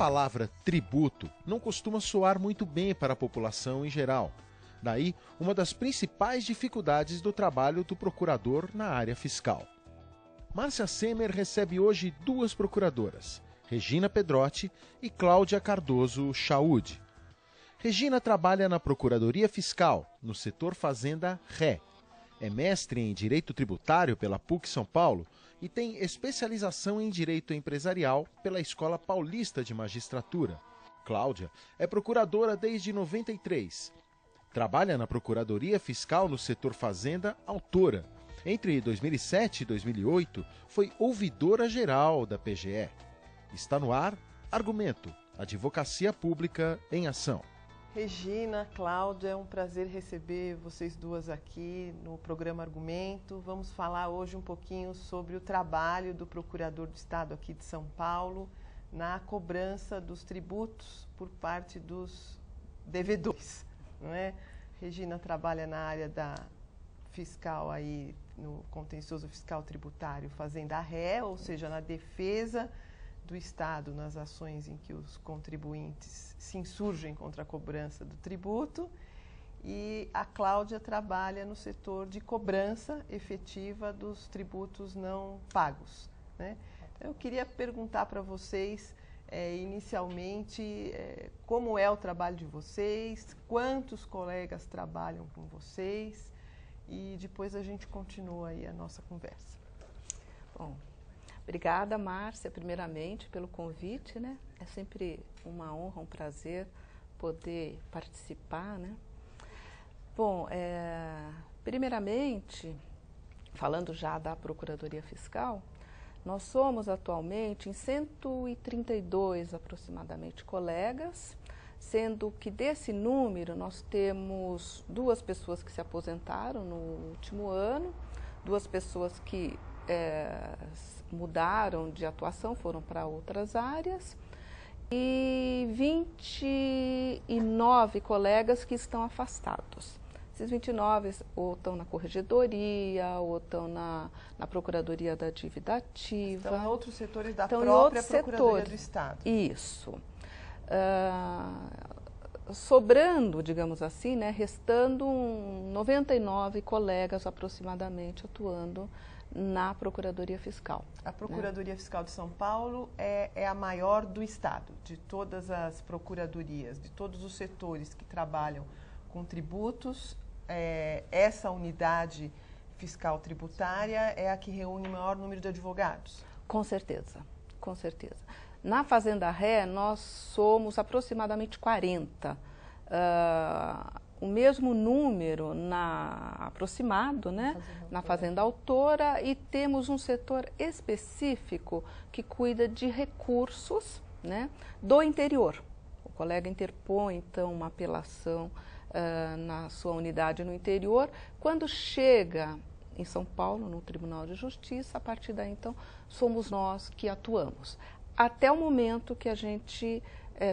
palavra tributo não costuma soar muito bem para a população em geral. Daí, uma das principais dificuldades do trabalho do procurador na área fiscal. Márcia Semer recebe hoje duas procuradoras, Regina Pedrotti e Cláudia Cardoso Chaude. Regina trabalha na Procuradoria Fiscal, no setor Fazenda Ré. É mestre em Direito Tributário pela PUC São Paulo e tem especialização em Direito Empresarial pela Escola Paulista de Magistratura. Cláudia é procuradora desde 93. Trabalha na Procuradoria Fiscal no setor Fazenda Autora. Entre 2007 e 2008, foi ouvidora-geral da PGE. Está no ar Argumento, Advocacia Pública em Ação. Regina, Cláudia, é um prazer receber vocês duas aqui no programa Argumento. Vamos falar hoje um pouquinho sobre o trabalho do Procurador do Estado aqui de São Paulo na cobrança dos tributos por parte dos devedores, não é? Regina trabalha na área da fiscal aí, no contencioso fiscal tributário Fazenda Ré, ou seja, na defesa do Estado nas ações em que os contribuintes se insurgem contra a cobrança do tributo, e a Cláudia trabalha no setor de cobrança efetiva dos tributos não pagos, né? Então, eu queria perguntar para vocês, inicialmente, como é o trabalho de vocês, quantos colegas trabalham com vocês, e depois a gente continua aí a nossa conversa. Bom, obrigada, Márcia, primeiramente, pelo convite, né? É sempre uma honra, um prazer poder participar, né? Bom, primeiramente, falando já da Procuradoria Fiscal, nós somos atualmente em 132 aproximadamente colegas, sendo que desse número nós temos 2 pessoas que se aposentaram no último ano, 2 pessoas que mudaram de atuação, foram para outras áreas, e 29 colegas que estão afastados. Esses 29 ou estão na Corregedoria, ou estão na Procuradoria da Dívida Ativa. Estão em outros setores da própria Procuradoria do Estado. Isso. Sobrando, digamos assim, né, restando 99 colegas aproximadamente atuando na Procuradoria Fiscal. A Procuradoria Fiscal de São Paulo é a maior do Estado, de todas as procuradorias, de todos os setores que trabalham com tributos. Essa unidade fiscal tributária é a que reúne o maior número de advogados? Com certeza, com certeza. Na Fazenda Ré, nós somos aproximadamente 40. O mesmo número aproximado, né, na Fazenda Autora, e temos um setor específico que cuida de recursos, né, do interior. O colega interpõe, então, uma apelação na sua unidade no interior. Quando chega em São Paulo, no Tribunal de Justiça, a partir daí, então, somos nós que atuamos. Até o momento que a gente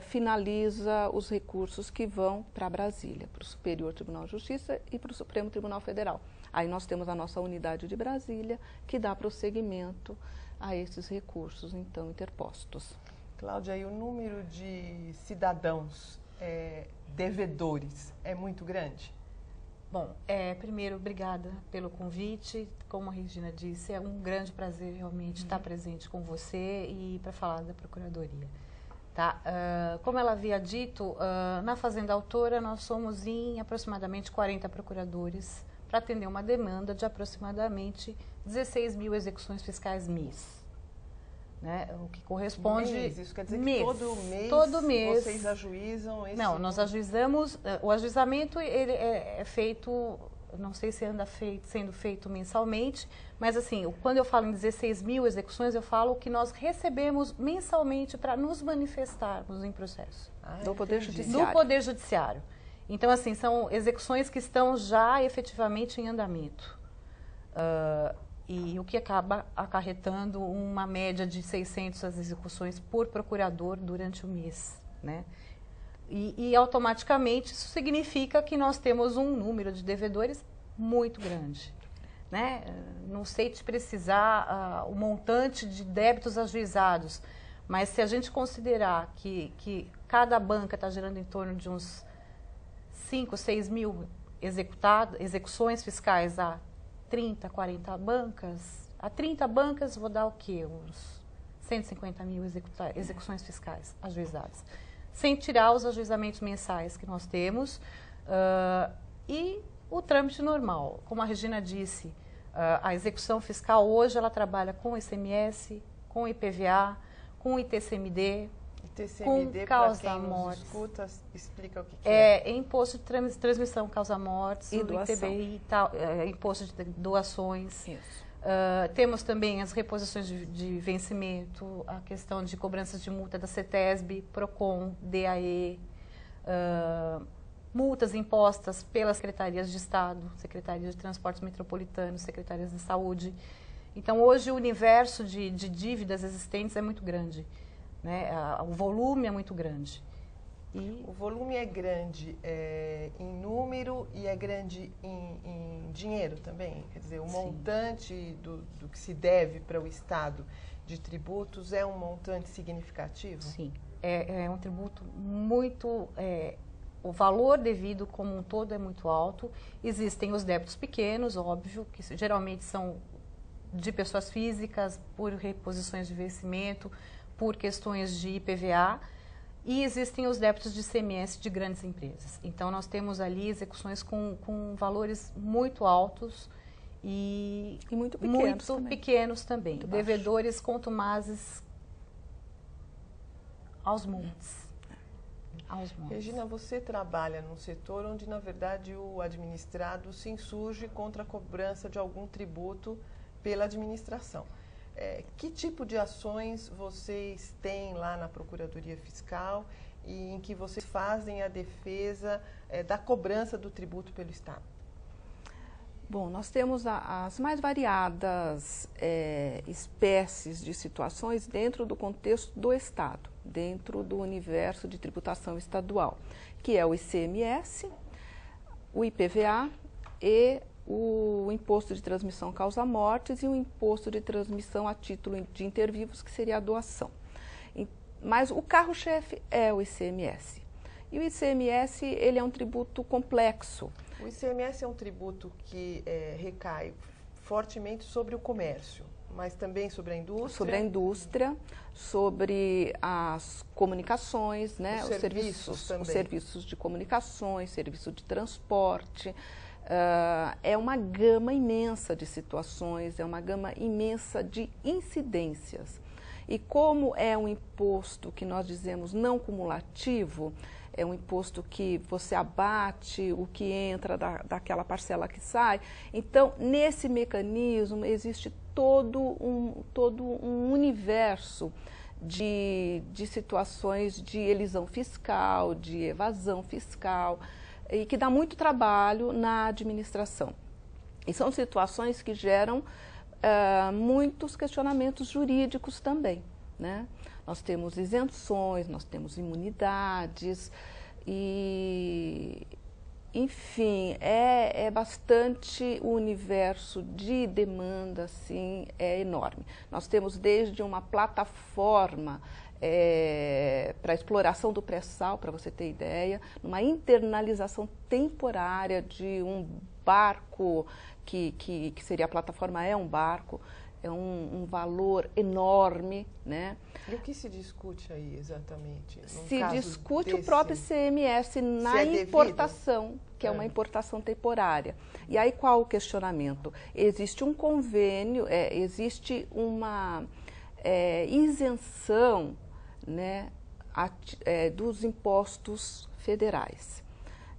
finaliza os recursos que vão para Brasília, para o Superior Tribunal de Justiça e para o Supremo Tribunal Federal. Aí nós temos a nossa unidade de Brasília, que dá prosseguimento a esses recursos, então, interpostos. Cláudia, e o número de cidadãos devedores é muito grande? Bom, primeiro, obrigada pelo convite. Como a Regina disse, é um grande prazer realmente estar presente com você e para falar da Procuradoria. Tá? Como ela havia dito, na Fazenda Autora nós somos em aproximadamente 40 procuradores para atender uma demanda de aproximadamente 16 mil execuções fiscais mês. Né? O que corresponde... Isso quer dizer mês, que todo mês vocês ajuizam esse... Não, nós ajuizamos, o ajuizamento ele é feito, não sei se anda sendo feito mensalmente, mas assim, quando eu falo em 16 mil execuções, eu falo que nós recebemos mensalmente para nos manifestarmos em processo. Do Poder Judiciário. Do Poder Judiciário. Então, assim, são execuções que estão já efetivamente em andamento. E o que acaba acarretando uma média de 600 execuções por procurador durante o mês, né? E automaticamente isso significa que nós temos um número de devedores muito grande, né? Não sei te precisar o montante de débitos ajuizados, Mas se a gente considerar que cada banca está gerando em torno de uns 5, 6 mil execuções fiscais a 30, 40 bancas, a 30 bancas vou dar o quê? Uns 150 mil execuções fiscais ajuizadas. Sem tirar os ajuizamentos mensais que nós temos e o trâmite normal. Como a Regina disse, a execução fiscal hoje ela trabalha com ICMS, com IPVA, com ITCMD, com causa-mortes. Explica o que é. Imposto de transmissão causa-mortes, e do doação. ITBI, imposto de doações. Isso. Temos também as reposições de vencimento, a questão de cobranças de multa da CETESB, PROCON, DAE, multas impostas pelas secretarias de Estado, Secretarias de Transportes Metropolitanos, Secretarias de Saúde. Então, hoje, o universo de dívidas existentes é muito grande, né? O volume é muito grande. O volume é grande em número e é grande em dinheiro também. Quer dizer, o montante do que se deve para o Estado de tributos é um montante significativo? Sim, é um tributo muito... o valor devido como um todo é muito alto. Existem os débitos pequenos, óbvio, que geralmente são de pessoas físicas, por reposições de vencimento, por questões de IPVA, e existem os débitos de ICMS de grandes empresas. Então, nós temos ali execuções com valores muito altos e muito pequenos também. Muito devedores contumazes aos montes. Regina, você trabalha num setor onde, na verdade, o administrado se insurge contra a cobrança de algum tributo pela administração. Que tipo de ações vocês têm lá na Procuradoria Fiscal e em que vocês fazem a defesa da cobrança do tributo pelo Estado? Bom, nós temos as mais variadas espécies de situações dentro do contexto do Estado, dentro do universo de tributação estadual, que é o ICMS, o IPVA e o imposto de transmissão causa-mortes e o imposto de transmissão a título de intervivos, que seria a doação. Mas o carro-chefe é o ICMS. E o ICMS, ele é um tributo complexo. O ICMS é um tributo que recai fortemente sobre o comércio, mas também sobre a indústria? Sobre a indústria, sobre as comunicações, né? Os serviços de comunicações, serviço de transporte. É uma gama imensa de situações, é uma gama imensa de incidências. E como é um imposto que nós dizemos não cumulativo, é um imposto que você abate o que entra daquela parcela que sai, então nesse mecanismo existe todo um universo de situações de elisão fiscal, de evasão fiscal, e que dá muito trabalho na administração. E são situações que geram muitos questionamentos jurídicos também, né? Nós temos isenções, nós temos imunidades e, enfim, é bastante o universo de demanda, assim, é enorme. Nós temos desde uma plataforma para exploração do pré-sal, para você ter ideia, uma internalização temporária de um barco, que seria a plataforma, é um barco, é um valor enorme, né? E o que se discute aí exatamente? Se discute o próprio ICMS na importação, que é uma importação temporária. E aí qual o questionamento? Existe um convênio, existe uma isenção, né, dos impostos federais.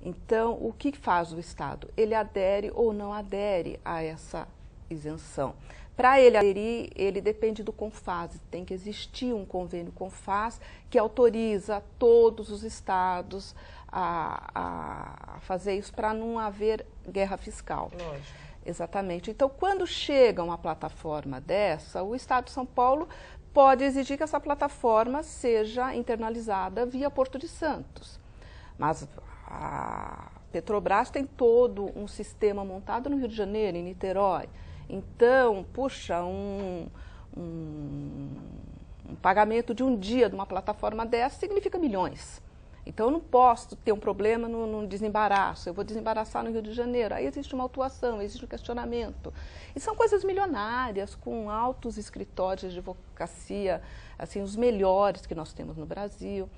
Então, o que faz o Estado? Ele adere ou não adere a essa isenção. Para ele aderir, ele depende do CONFAS, tem que existir um convênio CONFAS que autoriza todos os estados a fazer isso para não haver guerra fiscal. Lógico. Exatamente. Então, quando chega uma plataforma dessa, o Estado de São Paulo pode exigir que essa plataforma seja internalizada via Porto de Santos. Mas a Petrobras tem todo um sistema montado no Rio de Janeiro, em Niterói. Então, puxa, um pagamento de um dia de uma plataforma dessa significa milhões. Então, eu não posso ter um problema no desembaraço, eu vou desembaraçar no Rio de Janeiro. Aí existe uma autuação, existe um questionamento. E são coisas milionárias, com altos escritórios de advocacia, assim, os melhores que nós temos no Brasil.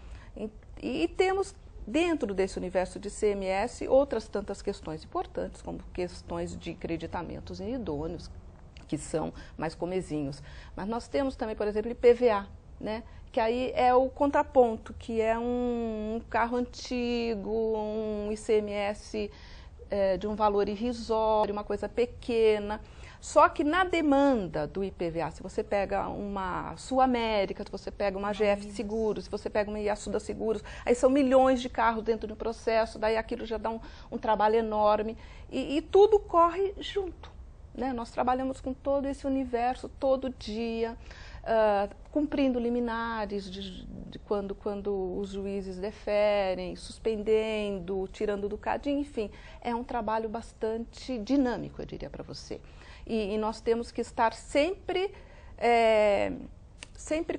E temos, dentro desse universo de CMS, outras tantas questões importantes, como questões de creditamentos inidôneos, que são mais comezinhos. Mas nós temos também, por exemplo, IPVA, né? Que aí é o contraponto, que é um carro antigo, um ICMS de um valor irrisório, uma coisa pequena. Só que na demanda do IPVA, se você pega uma Sul América, se você pega uma GF Seguros, se você pega uma Iassuda Seguros, aí são milhões de carros dentro do processo, daí aquilo já dá um trabalho enorme. E tudo corre junto, né? Nós trabalhamos com todo esse universo, todo dia. Cumprindo liminares de quando os juízes deferem, suspendendo, tirando do cadinho, enfim, é um trabalho bastante dinâmico, eu diria para você. E nós temos que estar sempre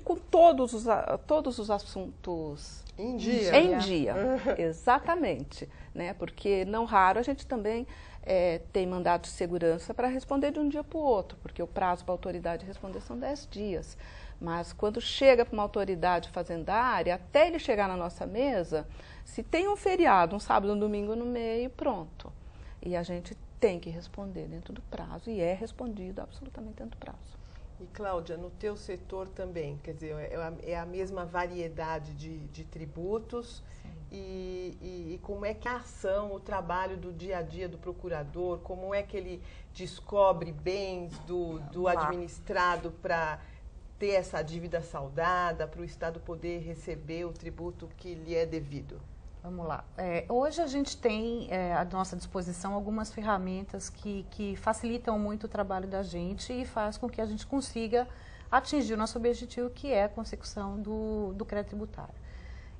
com todos os assuntos em dia. Em dia, exatamente, né? Porque não raro a gente também tem mandado de segurança para responder de um dia para o outro, porque o prazo para a autoridade responder são 10 dias. Mas quando chega para uma autoridade fazendária, até ele chegar na nossa mesa, se tem um feriado, um sábado, um domingo no meio, pronto. E a gente tem que responder dentro do prazo, e é respondido absolutamente dentro do prazo. E, Cláudia, no teu setor também, quer dizer, é a mesma variedade de tributos. E como é que a ação, o trabalho do dia a dia do procurador, como é que ele descobre bens do administrado para ter essa dívida saldada, para o Estado poder receber o tributo que lhe é devido? Vamos lá. Hoje a gente tem à nossa disposição algumas ferramentas que facilitam muito o trabalho da gente e faz com que a gente consiga atingir o nosso objetivo, que é a consecução do crédito tributário.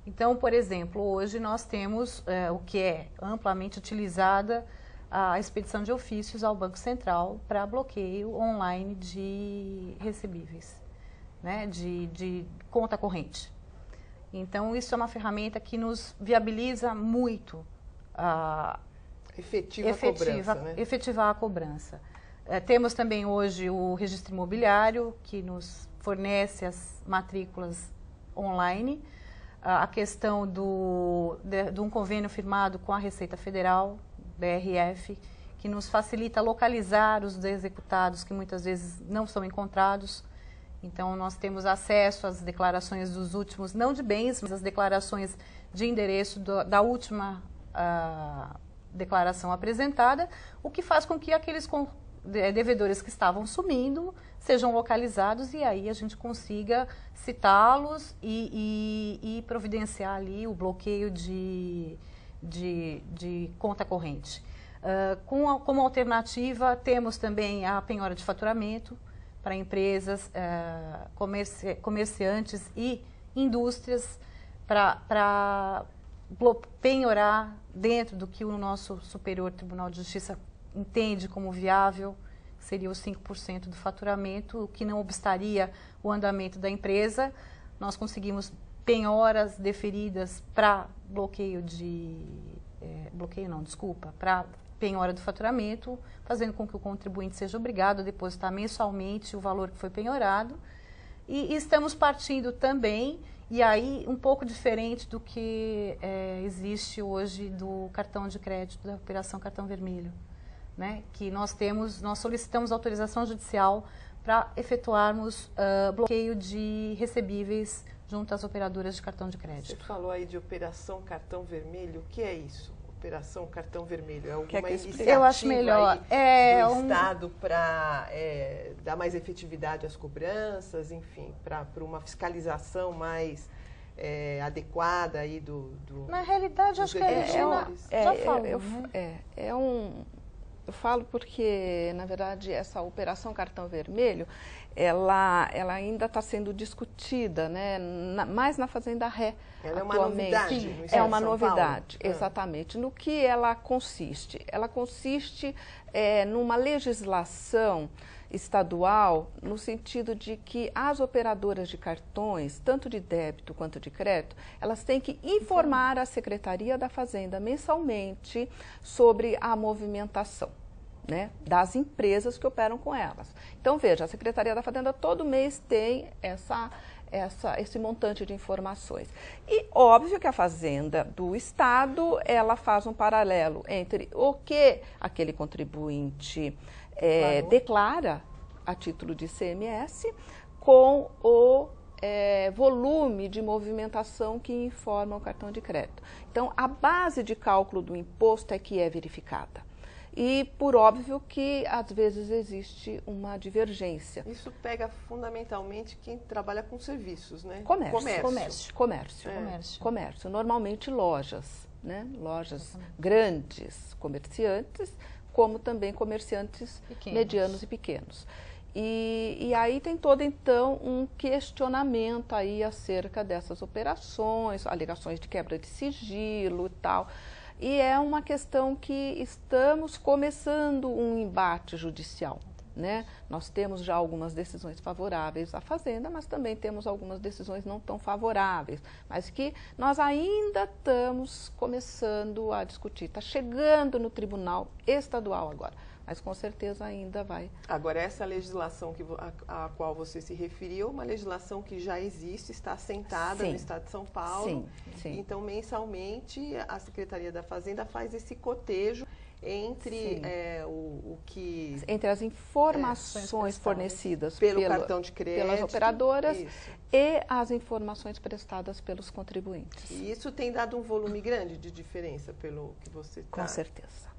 Então, por exemplo, hoje nós temos o que é amplamente utilizada, a expedição de ofícios ao Banco Central para bloqueio online de recebíveis, né, de conta corrente. Então, isso é uma ferramenta que nos viabiliza muito efetivar a cobrança. Temos também hoje o registro imobiliário, que nos fornece as matrículas online. A questão de um convênio firmado com a Receita Federal, BRF, que nos facilita localizar os executados que muitas vezes não são encontrados. Então, nós temos acesso às declarações dos últimos, não de bens, mas as declarações de endereço da última declaração apresentada, o que faz com que aqueles devedores que estavam sumindo sejam localizados e aí a gente consiga citá-los e providenciar ali o bloqueio de conta corrente. Como alternativa, temos também a penhora de faturamento para empresas, comerciantes e indústrias para penhorar dentro do que o nosso Superior Tribunal de Justiça entende como viável, seria os 5% do faturamento, o que não obstaria o andamento da empresa. Nós conseguimos penhoras deferidas para para penhora do faturamento, fazendo com que o contribuinte seja obrigado a depositar mensalmente o valor que foi penhorado. E estamos partindo também, e aí um pouco diferente do que existe hoje do cartão de crédito, da operação cartão vermelho, né? Que nós solicitamos autorização judicial para efetuarmos bloqueio de recebíveis junto às operadoras de cartão de crédito. Você falou aí de operação cartão vermelho, o que é isso? Operação cartão vermelho, é alguma iniciativa eu acho melhor. Do Estado para dar mais efetividade às cobranças, enfim, para uma fiscalização mais adequada aí Na realidade, acho que já falou, eu falo porque, na verdade, essa operação cartão vermelho, ela ainda está sendo discutida, né? Mais na Fazenda Ré. Ela é uma novidade. No é uma novidade, exatamente. No que ela consiste? Ela consiste numa legislação estadual, no sentido de que as operadoras de cartões, tanto de débito quanto de crédito, elas têm que informar a Secretaria da Fazenda mensalmente sobre a movimentação, né, das empresas que operam com elas. Então, veja, a Secretaria da Fazenda todo mês tem esse montante de informações. E óbvio que a Fazenda do Estado, ela faz um paralelo entre o que aquele contribuinte declara a título de ICMS com o volume de movimentação que informa o cartão de crédito. Então, a base de cálculo do imposto é que é verificada. E, por óbvio, que às vezes existe uma divergência. Isso pega fundamentalmente quem trabalha com serviços, né? Comércio. Normalmente lojas, né? Lojas grandes, comerciantes, como também comerciantes medianos e pequenos. E aí tem todo, então, um questionamento aí acerca dessas operações, alegações de quebra de sigilo e tal. E é uma questão que estamos começando um embate judicial, né? Nós temos já algumas decisões favoráveis à Fazenda, mas também temos algumas decisões não tão favoráveis, mas que nós ainda estamos começando a discutir. Está chegando no Tribunal Estadual agora, mas com certeza ainda vai. Agora, essa legislação a qual você se referiu, uma legislação que já existe, está assentada no Estado de São Paulo. Sim. Então, mensalmente, a Secretaria da Fazenda faz esse cotejo entre entre as informações fornecidas pelo cartão de crédito, pelas operadoras e as informações prestadas pelos contribuintes. E isso tem dado um volume grande de diferença pelo que você está... Com certeza.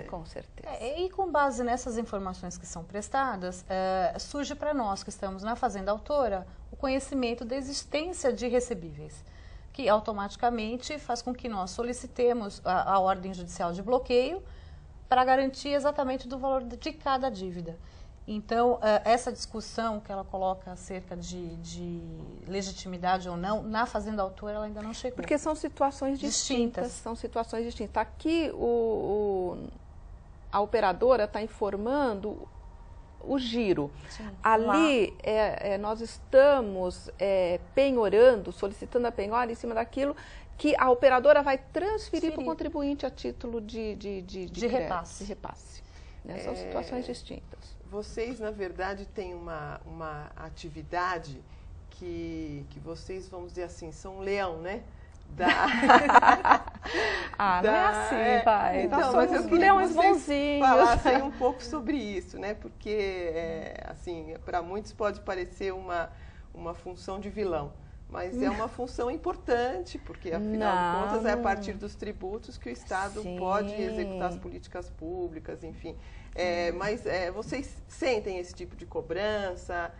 Com certeza. E com base nessas informações que são prestadas, surge para nós que estamos na Fazenda Autora o conhecimento da existência de recebíveis, que automaticamente faz com que nós solicitemos a ordem judicial de bloqueio para garantir exatamente do valor de cada dívida. Então, essa discussão que ela coloca acerca de legitimidade ou não, na Fazenda Autora ela ainda não chegou. Porque são situações distintas. São situações distintas. Aqui, a operadora está informando o giro. Sim, ali, nós estamos penhorando, solicitando a penhora em cima daquilo que a operadora vai transferir para o contribuinte a título de repasse. Né? São situações distintas. Vocês, na verdade, têm uma atividade que vocês, vamos dizer assim, são um leão, né? Não é assim, pai. Então, mas eu queria que vocês falassem um pouco sobre isso, né? Porque, assim, para muitos pode parecer uma função de vilão. Mas é uma função importante, porque, afinal de contas, é a partir dos tributos que o Estado pode executar as políticas públicas, enfim. Mas vocês sentem esse tipo de cobrança?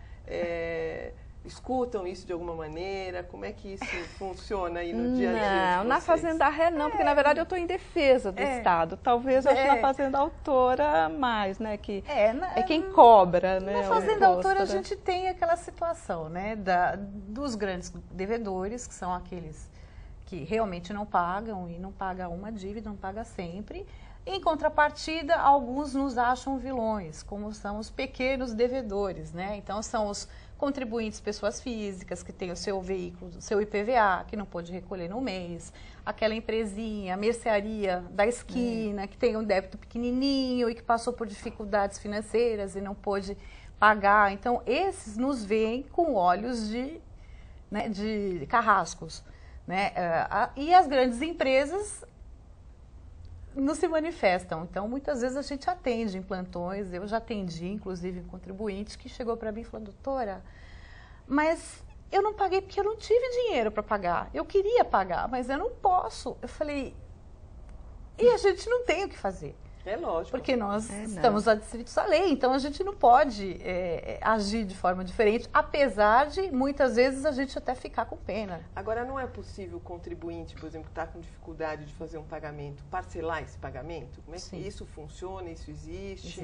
Escutam isso de alguma maneira? Como é que isso funciona aí no dia a dia? Não, na Fazenda Ré não, porque na verdade eu estou em defesa do Estado. Talvez eu acho na Fazenda Autora mais, né? Que é quem cobra, né? Na Fazenda Autora a gente tem aquela situação, né? Dos grandes devedores, que são aqueles que realmente não pagam e não pagam uma dívida, não paga sempre. Em contrapartida, alguns nos acham vilões, como são os pequenos devedores, né? Então, são os contribuintes pessoas físicas que têm o seu veículo, o seu IPVA, que não pôde recolher no mês, aquela empresinha, a mercearia da esquina, que tem um débito pequenininho e que passou por dificuldades financeiras e não pôde pagar. Então, esses nos veem com olhos de carrascos, né? E as grandes empresas não se manifestam. Então, muitas vezes a gente atende em plantões, eu já atendi, inclusive, um contribuinte que chegou para mim e falou: doutora, mas eu não paguei porque eu não tive dinheiro para pagar. Eu queria pagar, mas eu não posso. Eu falei, e a gente não tem o que fazer. É lógico. Porque nós estamos adscritos à lei, então a gente não pode agir de forma diferente, apesar de, muitas vezes, a gente até ficar com pena. Agora, não é possível o contribuinte, por exemplo, que está com dificuldade de fazer um pagamento, parcelar esse pagamento? Como é que isso funciona? Isso existe?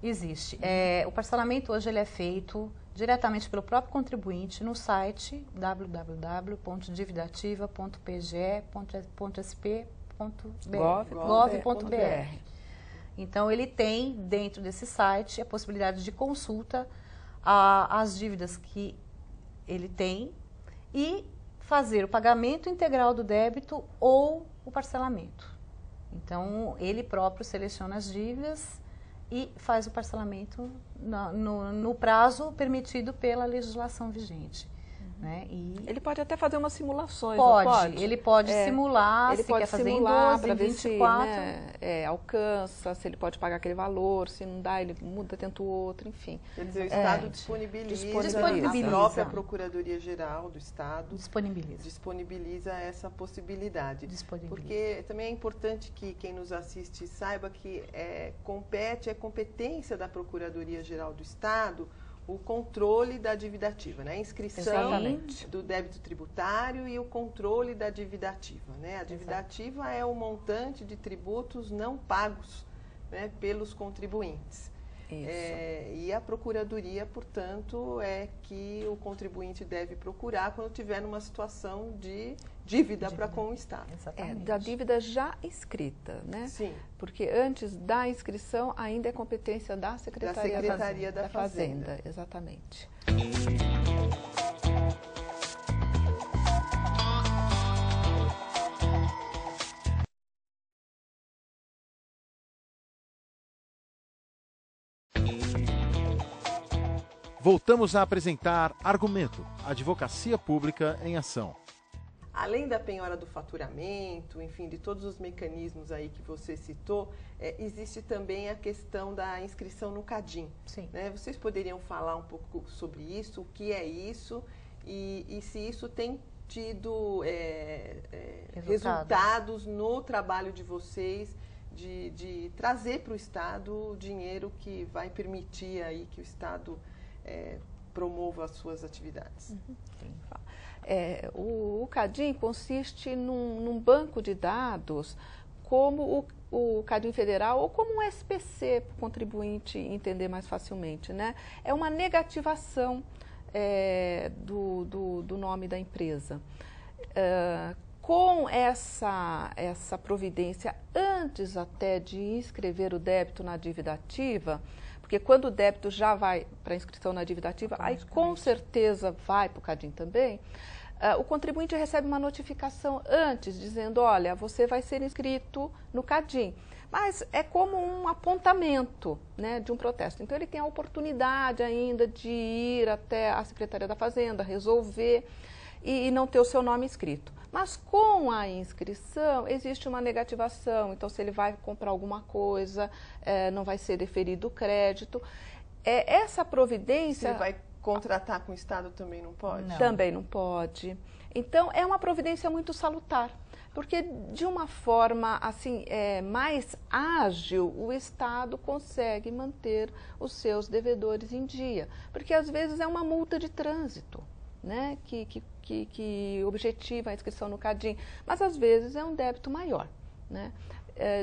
Existe. O parcelamento hoje ele é feito diretamente pelo próprio contribuinte no site www.dividativa.pge.sp.gov.br. Então, ele tem, dentro desse site, a possibilidade de consulta às dívidas que ele tem e fazer o pagamento integral do débito ou o parcelamento. Então, ele próprio seleciona as dívidas e faz o parcelamento no prazo permitido pela legislação vigente. Né? E ele pode até fazer umas simulações, pode, não pode? Ele pode simular, ele se pode quer fazer simular em 12, em 24. Ver se, alcança, se ele pode pagar aquele valor, se não dá, ele muda, tenta o outro, enfim. Quer dizer, o Estado disponibiliza, disponibiliza. a própria Procuradoria-Geral do Estado disponibiliza essa possibilidade. Porque também é importante que quem nos assiste saiba que é competência da Procuradoria-Geral do Estado o controle da dívida ativa, né? A inscrição do débito tributário e o controle da dívida ativa, né? A dívida ativa é o montante de tributos não pagos, né, pelos contribuintes. E a Procuradoria, portanto, é que o contribuinte deve procurar quando tiver numa situação de dívida para com o Estado. Da dívida já inscrita, né? Sim. Porque antes da inscrição ainda é competência da Secretaria da Fazenda. Exatamente. Voltamos a apresentar Argumento, Advocacia Pública em Ação. Além da penhora do faturamento, enfim, de todos os mecanismos aí que você citou, existe também a questão da inscrição no CADIM. Sim. Né? Vocês poderiam falar um pouco sobre isso, o que é isso e se isso tem tido resultados no trabalho de vocês de trazer para o Estado o dinheiro que vai permitir aí que o Estado promova as suas atividades. O CADIM consiste num banco de dados como o CADIM federal ou como um SPC para o contribuinte entender mais facilmente, né? É uma negativação do nome da empresa. Com essa providência, antes até de inscrever o débito na dívida ativa, porque quando o débito já vai para a inscrição na dívida ativa, aí com certeza vai para o CADIM também, o contribuinte recebe uma notificação antes, dizendo, olha, você vai ser inscrito no CADIM. Mas é como um apontamento, né, de um protesto. Então, ele tem a oportunidade ainda de ir até a Secretaria da Fazenda, resolver e não ter o seu nome inscrito. Mas com a inscrição existe uma negativação, então se ele vai comprar alguma coisa, não vai ser deferido o crédito. Essa providência... Se ele vai contratar com o Estado também não pode? Não. Também não pode. Então é uma providência muito salutar, porque de uma forma assim, mais ágil o Estado consegue manter os seus devedores em dia, porque às vezes é uma multa de trânsito, né, que objetiva a inscrição no CADIM, mas às vezes é um débito maior, né?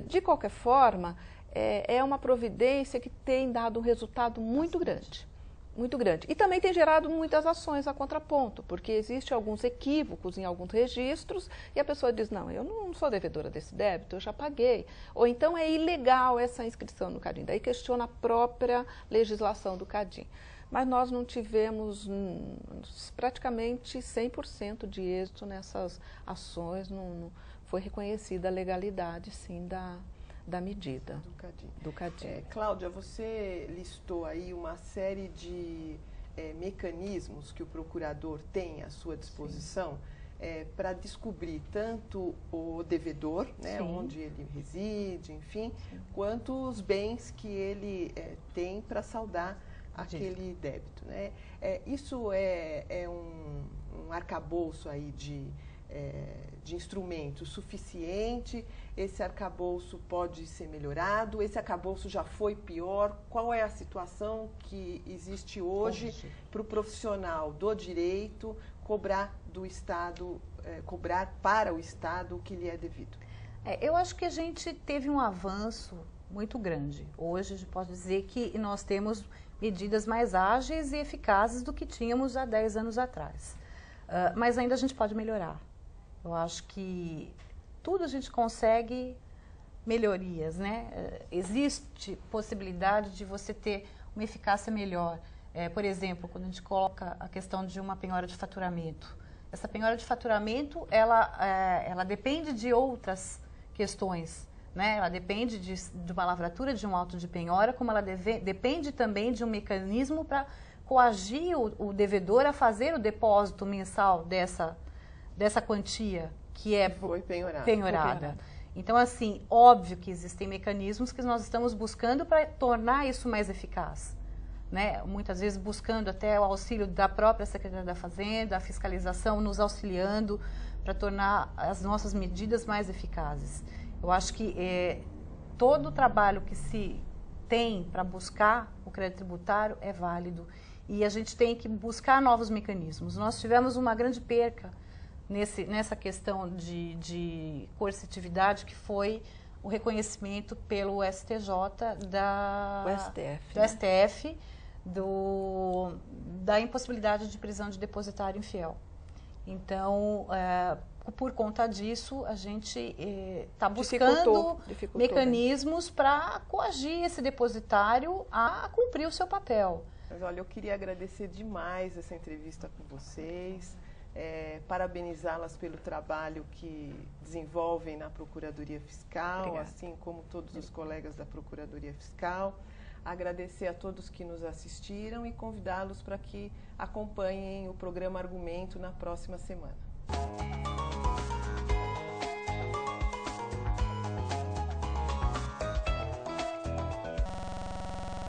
De qualquer forma, é uma providência que tem dado um resultado muito grande. Muito grande. E também tem gerado muitas ações a contraponto, porque existem alguns equívocos em alguns registros e a pessoa diz, não, eu não sou devedora desse débito, eu já paguei. Ou então é ilegal essa inscrição no CADIM, daí questiona a própria legislação do CADIM. Mas nós não tivemos praticamente 100% de êxito nessas ações, não foi reconhecida a legalidade, sim, da medida do CADIM. Cláudia, você listou aí uma série de mecanismos que o procurador tem à sua disposição para descobrir tanto o devedor, né, onde ele reside, enfim, quanto os bens que ele tem para saldar aquele débito, né? Isso é um arcabouço aí de instrumentos suficiente? Esse arcabouço pode ser melhorado? Esse arcabouço já foi pior? Qual é a situação que existe hoje para o profissional do direito cobrar do Estado, cobrar para o Estado o que lhe é devido? Eu acho que a gente teve um avanço muito grande. Hoje a gente pode dizer que nós temos medidas mais ágeis e eficazes do que tínhamos há 10 anos atrás. Mas ainda a gente pode melhorar. Eu acho que tudo a gente consegue melhorias, né? Existe possibilidade de você ter uma eficácia melhor. Por exemplo, quando a gente coloca a questão de uma penhora de faturamento. Essa penhora de faturamento, ela depende de outras questões, né? Ela depende de uma lavratura, de um auto de penhora, como ela depende também de um mecanismo para coagir o devedor a fazer o depósito mensal dessa quantia que foi penhorada. Então, assim, óbvio que existem mecanismos que nós estamos buscando para tornar isso mais eficaz. Né? Muitas vezes buscando até o auxílio da própria Secretaria da Fazenda, a fiscalização nos auxiliando para tornar as nossas medidas mais eficazes. Eu acho que todo o trabalho que se tem para buscar o crédito tributário é válido e a gente tem que buscar novos mecanismos. Nós tivemos uma grande perca nessa questão de coercitividade, que foi o reconhecimento pelo STJ do STF da impossibilidade de prisão de depositário infiel. Então, por conta disso, a gente está buscando mecanismos para coagir esse depositário a cumprir o seu papel. Mas olha, eu queria agradecer demais essa entrevista com vocês, parabenizá-las pelo trabalho que desenvolvem na Procuradoria Fiscal, Obrigada. Assim como todos os colegas da Procuradoria Fiscal. Agradecer a todos que nos assistiram e convidá-los para que acompanhem o programa Argumento na próxima semana.